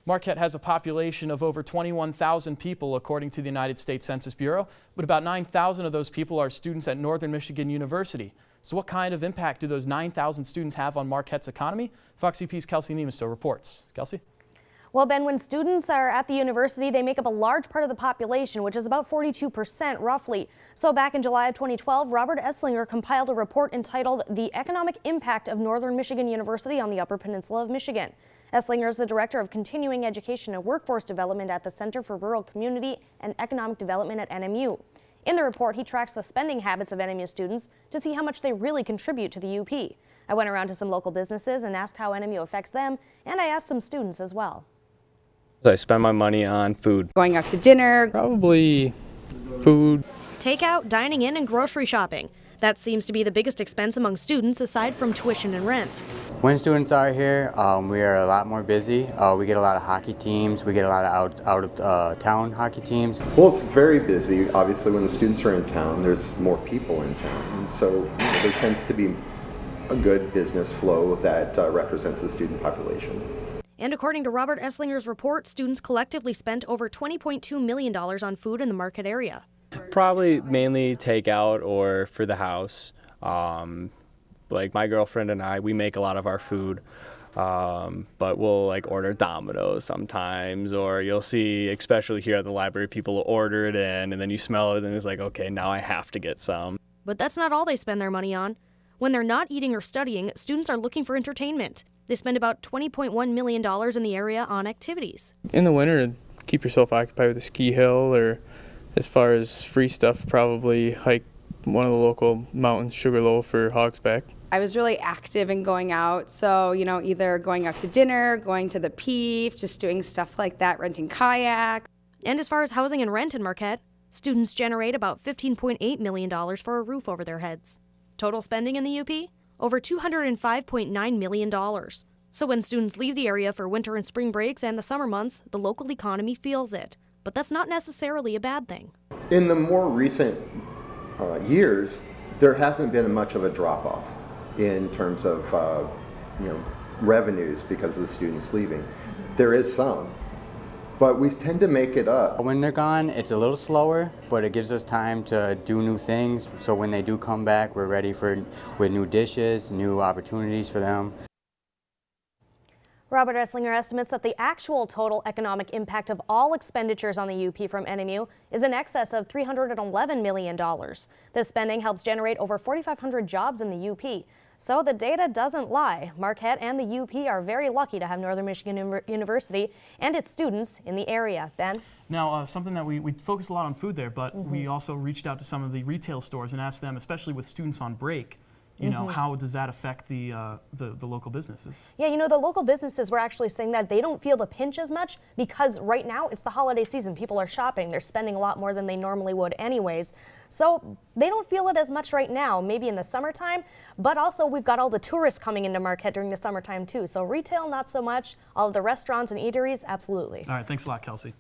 Marquette has a population of over 21,000 people, according to the United States Census Bureau, but about 9,000 of those people are students at Northern Michigan University. So what kind of impact do those 9,000 students have on Marquette's economy? Fox UP's Kelsey Nemestow reports. Kelsey? Well, Ben, when students are at the university, they make up a large part of the population, which is about 42% roughly. So back in July of 2012, Robert Esslinger compiled a report entitled The Economic Impact of Northern Michigan University on the Upper Peninsula of Michigan. Esslinger is the Director of Continuing Education and Workforce Development at the Center for Rural Community and Economic Development at NMU. In the report, he tracks the spending habits of NMU students to see how much they really contribute to the UP. I went around to some local businesses and asked how NMU affects them, and I asked some students as well. I spend my money on food. Going out to dinner. Probably food. Takeout, dining in, and grocery shopping. That seems to be the biggest expense among students aside from tuition and rent. When students are here, we are a lot more busy. We get a lot of hockey teams. We get a lot of out of town hockey teams. Well, it's very busy. Obviously, when the students are in town, there's more people in town. And so there tends to be a good business flow that represents the student population. And according to Robert Esslinger's report, students collectively spent over $20.2 million on food in the Marquette area. Probably mainly takeout or for the house. Like my girlfriend and I, we make a lot of our food, but we'll like order Domino's sometimes, or you'll see, especially here at the library, people will order it in and then you smell it and it's like, okay, now I have to get some. But that's not all they spend their money on. When they're not eating or studying, students are looking for entertainment. They spend about $20.1 million in the area on activities. In the winter, keep yourself occupied with a ski hill, or as far as free stuff, probably hike one of the local mountains, Sugarloaf or Hogsback. I was really active in going out, so either going out to dinner, going to the Peef, just doing stuff like that, renting kayaks. And as far as housing and rent in Marquette, students generate about $15.8 million for a roof over their heads. Total spending in the UP? Over $205.9 million. So when students leave the area for winter and spring breaks and the summer months, the local economy feels it. But that's not necessarily a bad thing. In the more recent years, there hasn't been much of a drop-off in terms of revenues because of the students leaving. There is some, but we tend to make it up. When they're gone, it's a little slower, but it gives us time to do new things. So when they do come back, we're ready with new dishes, new opportunities for them. Robert Esslinger estimates that the actual total economic impact of all expenditures on the UP from NMU is in excess of $311 million. This spending helps generate over 4,500 jobs in the UP. So the data doesn't lie. Marquette and the UP are very lucky to have Northern Michigan University and its students in the area. Ben? Now, something that we focus a lot on food there, but we also reached out to some of the retail stores and asked them, especially with students on break, how does that affect the local businesses? Yeah, the local businesses were actually saying that they don't feel the pinch as much because right now it's the holiday season. People are shopping. They're spending a lot more than they normally would anyways. So they don't feel it as much right now, maybe in the summertime, but also we've got all the tourists coming into Marquette during the summertime too. So retail, not so much. All of the restaurants and eateries, absolutely. All right, thanks a lot, Kelsey.